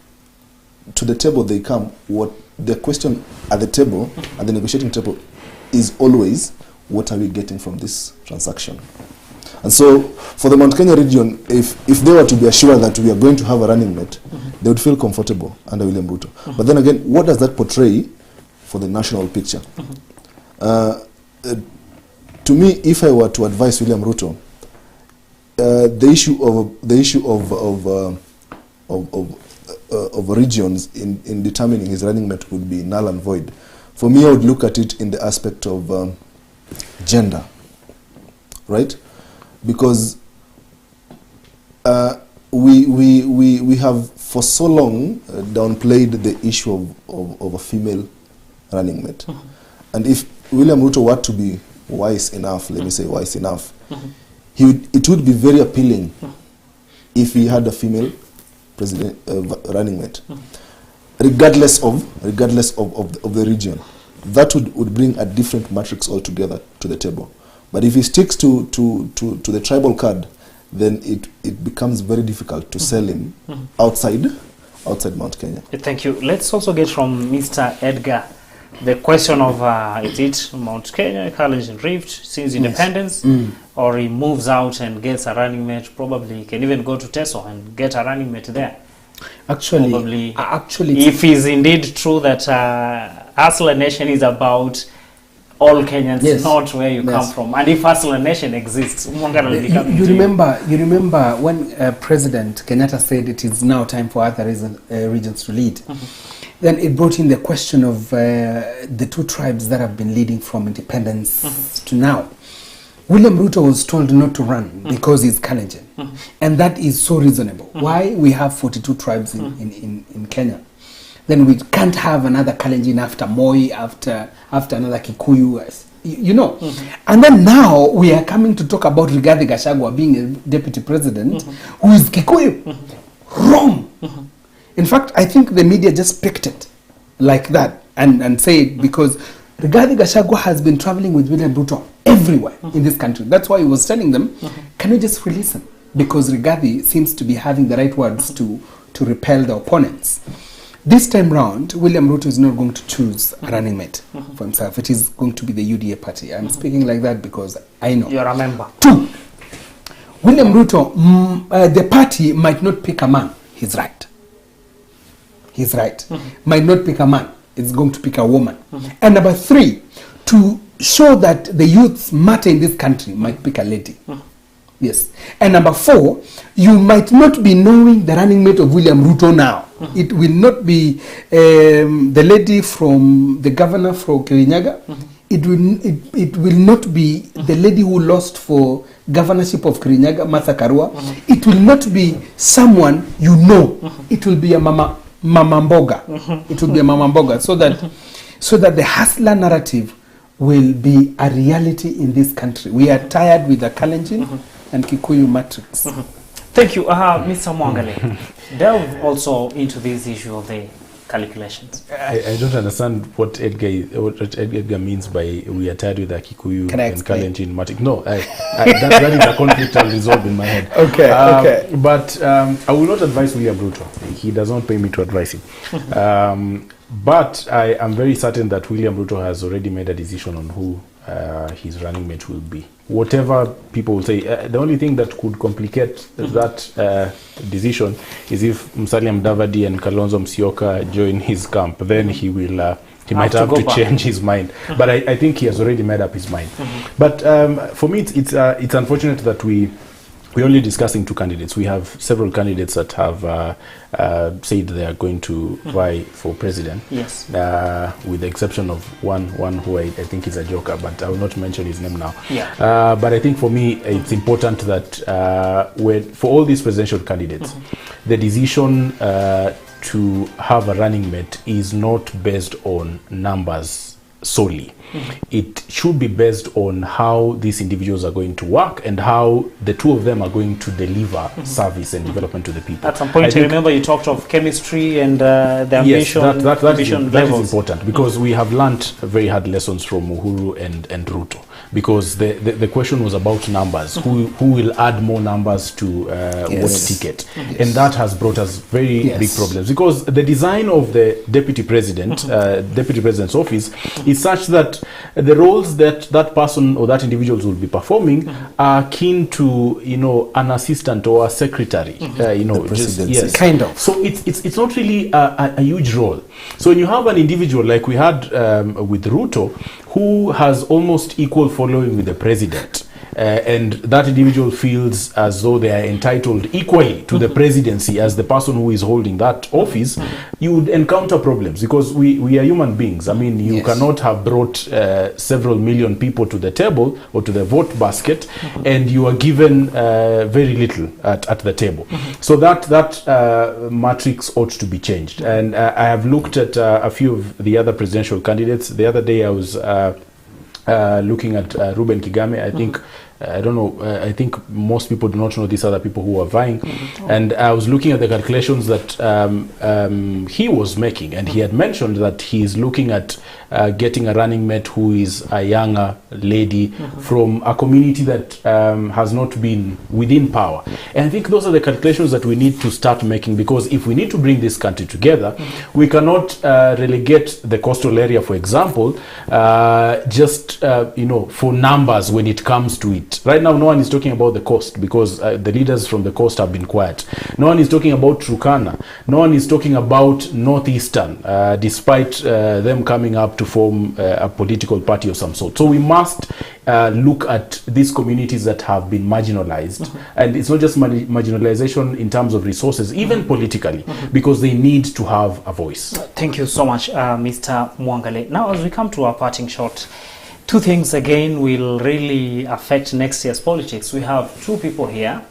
S3: to the table they come, what the question at the table, at the negotiating table, is always, what are we getting from this transaction? And so, for the Mount Kenya region, if they were to be assured that we are going to have a running mate, they would feel comfortable under William Ruto. But then again, what does that portray for the national picture? To me, if I were to advise William Ruto, the issue of regions in determining his running mate would be null and void. For me, I would look at it in the aspect of gender, right? Because we have for so long downplayed the issue of a female running mate. And if William Ruto were to be wise enough, let me say wise enough, it would be very appealing if he had a female president running mate, regardless of the region. That would bring a different matrix altogether to the table. But if he sticks to the tribal card, then it becomes very difficult to sell him outside Mount Kenya.
S1: Thank you. Let's also get from Mr. Edgar the question of is it Mount Kenya, Kalenjin Rift since independence, or he moves out and gets a running mate. Probably he can even go to Teso and get a running mate there.
S2: Actually,
S1: if it's indeed true that Hustler Nation is about all Kenyans, not where you come from, and if Hustler Nation exists, you
S2: remember when President Kenyatta said it is now time for other regions to lead. Then it brought in the question of the two tribes that have been leading from independence to now. William Ruto was told not to run because he's Kalenjin, and that is so reasonable. Why? We have 42 tribes in Kenya. Then we can't have another Kalenjin after Moi, after another Kikuyu, you know. And then now we are coming to talk about Rigathi Gachagua being a deputy president who is Kikuyu. Wrong. In fact, I think the media just picked it like that and said, because Rigathi Gachagua has been traveling with William Ruto everywhere in this country. That's why he was telling them, can you just release him? Because Rigathi seems to be having the right words to repel the opponents. This time round, William Ruto is not going to choose a running mate for himself. It is going to be the UDA party. I'm speaking like that because I know.
S1: You're a member.
S2: 2, William Ruto, the party might not pick a man. He's right. He's right. Might not pick a man. It's going to pick a woman. And number 3, to show that the youths matter in this country, might pick a lady. Yes. And number 4, you might not be knowing the running mate of William Ruto now. It will not be the lady from the governor for Kirinyaga. It will not be the lady who lost for governorship of Kirinyaga, Martha Karua. It will not be someone you know. It will be a Mama Mboga. It will be a Mama Mboga, so that the hustler narrative will be a reality in this country. We are tired with the Kalenjin and Kikuyu matrix.
S1: Thank you. Mr. Mwangale, delve also into this issue of the calculations.
S4: I don't understand what Edgar means by we are tired with the Kikuyu and Kalenjin matrix. No, that is a conflict I'll resolve in my head.
S2: Okay.
S4: But I will not advise William Ruto. He does not pay me to advise him. But I am very certain that William Ruto has already made a decision on who his running mate will be. Whatever people will say, the only thing that could complicate that decision is if Musalia Mudavadi and Kalonzo Musyoka join his camp. Then he will. He might have to change his mind. But I think he has already made up his mind. But for me, it's unfortunate that we're only discussing two candidates. We have several candidates that have said they are going to vie for president.
S1: Yes.
S4: With the exception of one who I think is a joker, but I will not mention his name now.
S1: Yeah.
S4: But I think for me, it's important that for all these presidential candidates, the decision to have a running mate is not based on numbers solely. It should be based on how these individuals are going to work and how the two of them are going to deliver service and development to the people.
S1: At some point, I remember you talked of chemistry and the ambition.
S4: Yes, that is important because we have learned very hard lessons from Uhuru and Ruto. Because the question was about numbers. Who will add more numbers to what ticket? And that has brought us very big problems. Because the design of the deputy president, deputy president's office, is such that the roles that person or that individuals will be performing are akin to an assistant or a secretary.
S2: Kind of.
S4: So it's not really a huge role. So when you have an individual like we had with Ruto, who has almost equal following with the president, and that individual feels as though they are entitled equally to the presidency as the person who is holding that office, you would encounter problems because we are human beings. I mean, you cannot have brought several million people to the table or to the vote basket, and you are given very little at the table. So that matrix ought to be changed. And I have looked at a few of the other presidential candidates. The other day I was looking at Reuben Kigame. I think I don't know, I think most people do not know these other people who are vying. And I was looking at the calculations that he was making, and he had mentioned that he is looking at getting a running mate who is a younger lady from a community that has not been within power. And I think those are the calculations that we need to start making, because if we need to bring this country together, we cannot relegate the coastal area, for example, just for numbers when it comes to it. Right now, no one is talking about the coast because the leaders from the coast have been quiet. No one is talking about Turkana. No one is talking about Northeastern, despite them coming up to form a political party of some sort. So we must look at these communities that have been marginalized. And it's not just marginalization in terms of resources, even politically, because they need to have a voice.
S1: Thank you so much, Mr. Mwangale. Now, as we come to our parting shot, two things again will really affect next year's politics. We have two people here.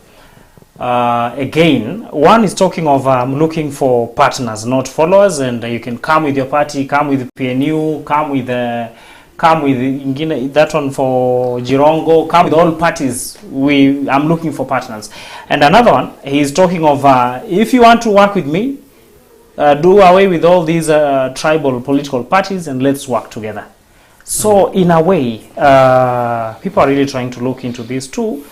S1: Again, one is talking of looking for partners, not followers, and you can come with your party, come with PNU, come with that one for Jirongo, come with all parties. I'm looking for partners. And another one, he's talking of if you want to work with me, do away with all these tribal political parties and let's work together. So in a way, people are really trying to look into these two,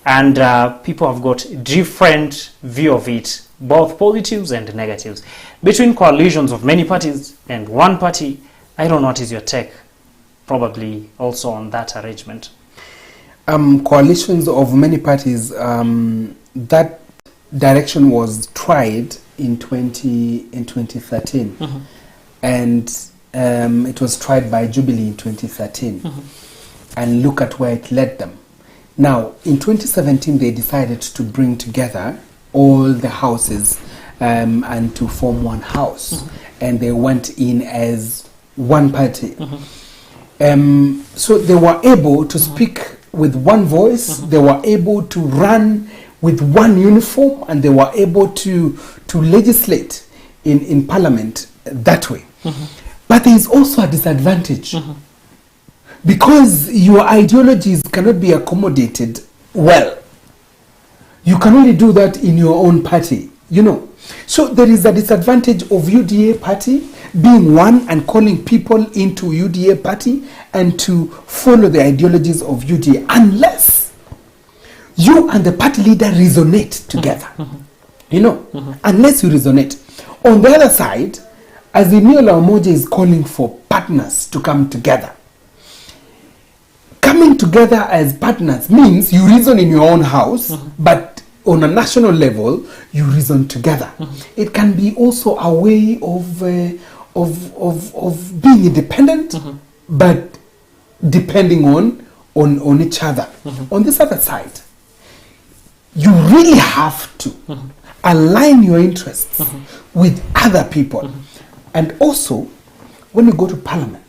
S1: and people have got different view of it, both positives and negatives. Between coalitions of many parties and one party, I don't know what is your take, probably also on that arrangement.
S2: Coalitions of many parties, that direction was tried in 2013, and it was tried by Jubilee in 2013, and look at where it led them. Now, in 2017, they decided to bring together all the houses and to form one house, and they went in as one party. So they were able to speak with one voice, they were able to run with one uniform, and they were able to legislate in parliament that way. But there is also a disadvantage. because your ideologies cannot be accommodated well. You can only do that in your own party, you know. So there is a disadvantage of UDA party being one and calling people into UDA party and to follow the ideologies of UDA, unless you and the party leader resonate together. You know, unless you resonate. On the other side, Azimio la Umoja is calling for partners to come together. Coming together as partners means you reason in your own house, but on a national level, you reason together. It can be also a way of being independent, but depending on each other. On this other side, you really have to align your interests with other people. And also, when you go to parliament,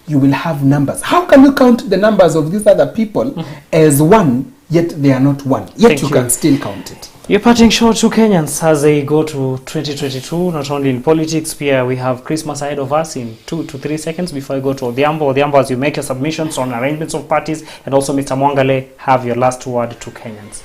S2: you will have numbers. How can you count the numbers of these other people as one, yet they are not one? Yet you can still count it.
S1: You're parting short to Kenyans as they go to 2022, not only in politics, we have Christmas ahead of us in 2 to 3 seconds before I go to Odhiambo. Odhiambo, as you make your submissions on arrangements of parties, and also Mr. Mwangale, have your last word to Kenyans.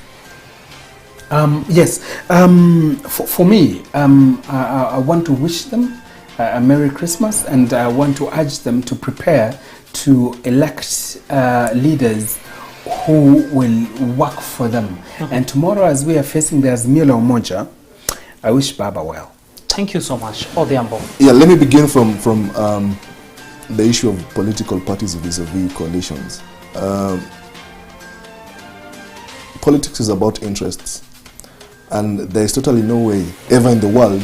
S2: Yes, for me, I want to wish them a Merry Christmas, and I want to urge them to prepare to elect leaders who will work for them. And tomorrow, as we are facing the Azimio la Umoja, I wish Baba well.
S1: Thank you so much. Odhiambo.
S3: Yeah, let me begin from the issue of political parties vis-a-vis coalitions. Politics is about interests, and there is totally no way ever in the world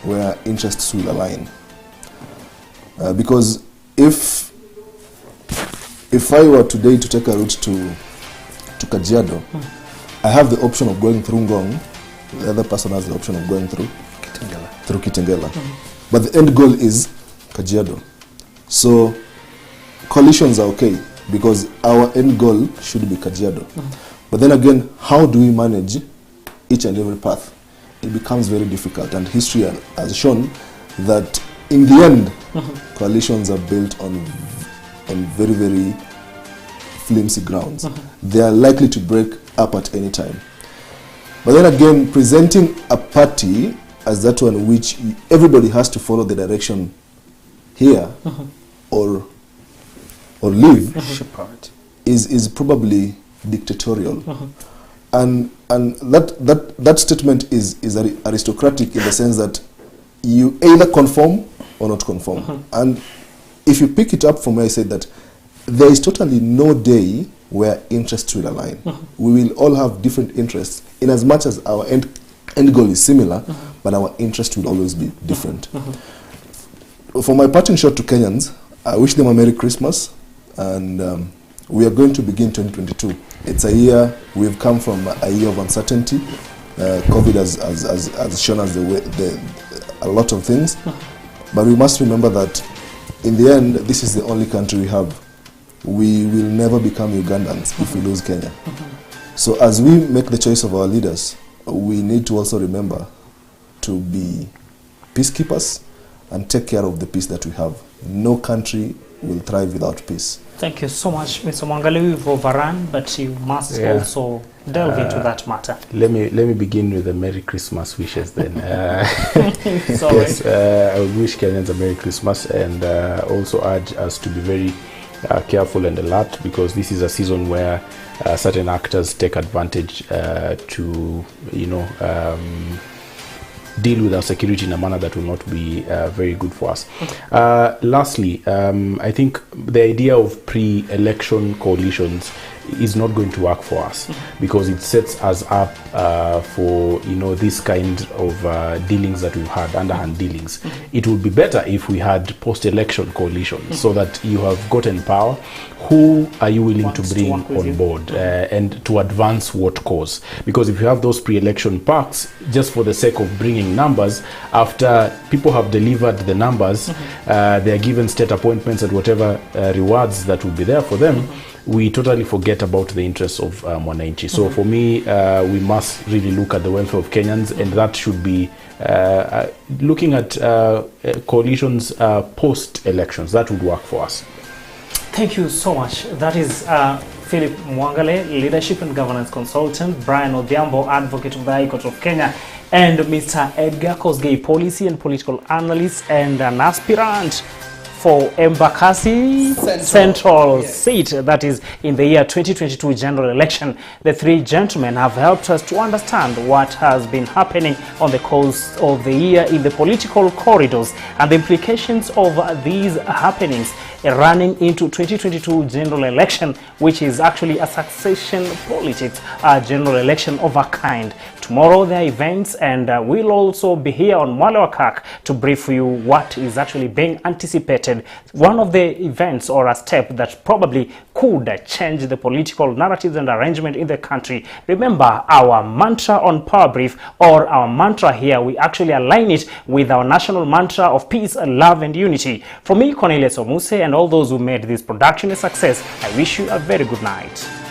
S3: where interests will align. Because if I were today to take a route to Kajiado, I have the option of going through Ngong. The other person has the option of going through Kitengela. But the end goal is Kajiado. So coalitions are okay because our end goal should be Kajiado. But then again, how do we manage each and every path? It becomes very difficult, and history has shown that in the end, coalitions are built on very, very flimsy grounds. They are likely to break up at any time. But then again, presenting a party as that one which everybody has to follow the direction here or leave is probably dictatorial. And that statement is aristocratic in the sense that you either conform or not conform. And if you pick it up from where I said that there is totally no day where interests will align. We will all have different interests in as much as our end goal is similar, but our interest will always be different. For my parting shot to Kenyans, I wish them a Merry Christmas, and we are going to begin 2022. It's a year, we've come from a year of uncertainty. COVID has shown us a lot of things, but we must remember that in the end, this is the only country we have. We will never become Ugandans if we lose Kenya. So as we make the choice of our leaders, we need to also remember to be peacekeepers and take care of the peace that we have. No country will thrive without peace.
S1: Thank you so much, Mr. Mwangale. We've overrun, but you must also delve into that matter.
S4: Let me begin with the Merry Christmas wishes then.
S1: Sorry.
S4: Yes, I would wish Kenyans a Merry Christmas, and also urge us to be very careful and alert, because this is a season where certain actors take advantage to, deal with our security in a manner that will not be very good for us. Lastly, I think the idea of pre-election coalitions is not going to work for us, because it sets us up for this kind of dealings that we've had, underhand dealings. It would be better if we had post-election coalitions, so that you have gotten power. Who are you willing to bring on board and to advance what cause? Because if you have those pre-election pacts just for the sake of bringing numbers, after people have delivered the numbers, they are given state appointments and whatever rewards that will be there for them, we totally forget about the interests of Mwananchi. So for me, we must really look at the welfare of Kenyans, and that should be looking at coalitions post-elections. That would work for us.
S1: Thank you so much. That is Philip Mwangale, Leadership and Governance Consultant, Brian Odhiambo, Advocate of the High Court of Kenya, and Mr. Edgar Kosgei, Policy and Political Analyst and an aspirant for Embakasi Central seat, that is in the year 2022 general election. The three gentlemen have helped us to understand what has been happening on the course of the year in the political corridors and the implications of these happenings running into 2022 general election, which is actually a succession politics general election of a kind. Tomorrow there are events, and we'll also be here on Mwale wa Kak to brief you what is actually being anticipated. One of the events or a step that probably could change the political narratives and arrangement in the country. Remember, our mantra on Power Brief, or our mantra here, we actually align it with our national mantra of peace, love and unity. For me, Cornelius Omuse, and all those who made this production a success, I wish you a very good night.